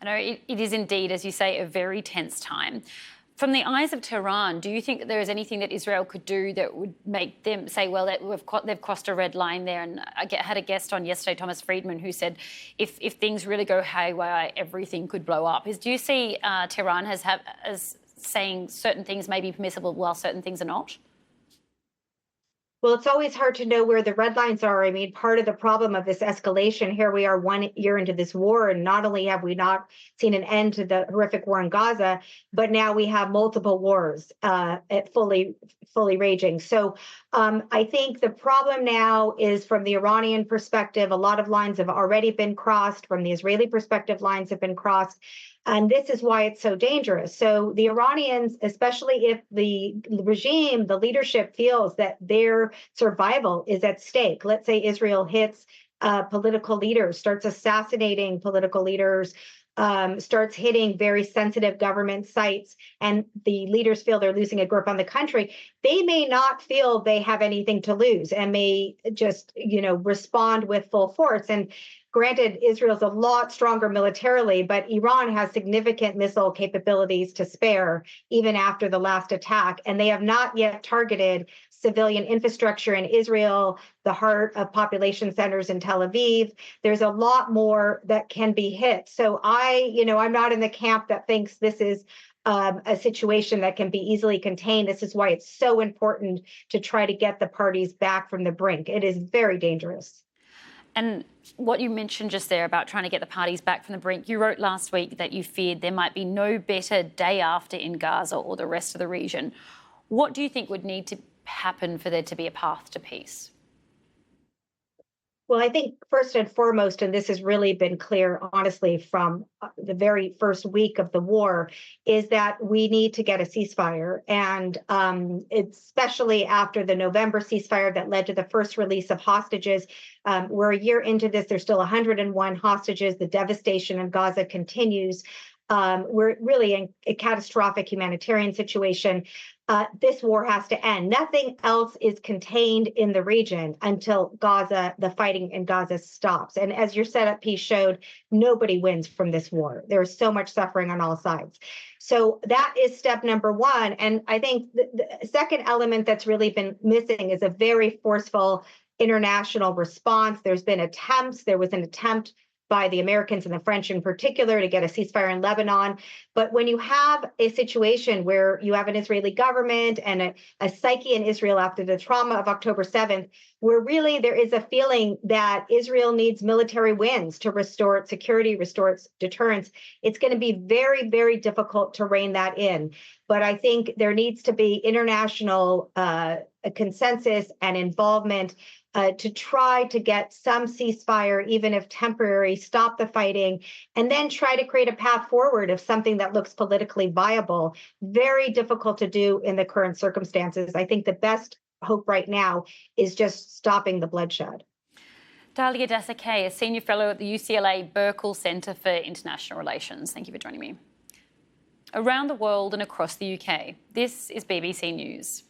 know, it is indeed, as you say, a very tense time. From the eyes of Tehran, do you think that there is anything that Israel could do that would make them say, well, that they've crossed a red line there? And I had a guest on yesterday, Thomas Friedman, who said if things really go haywire, everything could blow up. Do you see Tehran as saying certain things may be permissible while certain things are not? Well, it's always hard to know where the red lines are. I mean, part of the problem of this escalation, here we are 1 year into this war, and not only have we not seen an end to the horrific war in Gaza, but now we have multiple wars fully raging. So I think the problem now is, from the Iranian perspective, a lot of lines have already been crossed. From the Israeli perspective, lines have been crossed. And this is why it's so dangerous. So the Iranians, especially if the regime, the leadership feels that their survival is at stake. Let's say Israel hits political leaders, starts assassinating political leaders, starts hitting very sensitive government sites, and the leaders feel they're losing a grip on the country. They may not feel they have anything to lose and may just, respond with full force. And granted, Israel's a lot stronger militarily, but Iran has significant missile capabilities to spare even after the last attack. And they have not yet targeted civilian infrastructure in Israel, the heart of population centers in Tel Aviv. There's a lot more that can be hit. So I'm not in the camp that thinks this is a situation that can be easily contained. This is why it's so important to try to get the parties back from the brink. It is very dangerous. And what you mentioned just there about trying to get the parties back from the brink, you wrote last week that you feared there might be no better day after in Gaza or the rest of the region. What do you think would need to happen for there to be a path to peace? Well, I think first and foremost, and this has really been clear, honestly, from the very first week of the war, is that we need to get a ceasefire. And especially after the November ceasefire that led to the first release of hostages. We're a year into this. There's still 101 hostages. The devastation in Gaza continues. We're really in a catastrophic humanitarian situation. This war has to end. Nothing else is contained in the region until the fighting in Gaza stops. And as your setup piece showed, nobody wins from this war. There is so much suffering on all sides. So that is step number one. And I think the second element that's really been missing is a very forceful international response. There's been attempts. There was an attempt by the Americans and the French in particular to get a ceasefire in Lebanon. But when you have a situation where you have an Israeli government and a psyche in Israel after the trauma of October 7th, where really there is a feeling that Israel needs military wins to restore its security, restore its deterrence, it's going to be very, very difficult to rein that in. But I think there needs to be international consensus and involvement to try to get some ceasefire, even if temporary, stop the fighting, and then try to create a path forward of something that looks politically viable. Very difficult to do in the current circumstances. I think the best hope right now is just stopping the bloodshed. Dalia Dasakay, a senior fellow at the UCLA Burkle Center for International Relations. Thank you for joining me. Around the world and across the UK, this is BBC News.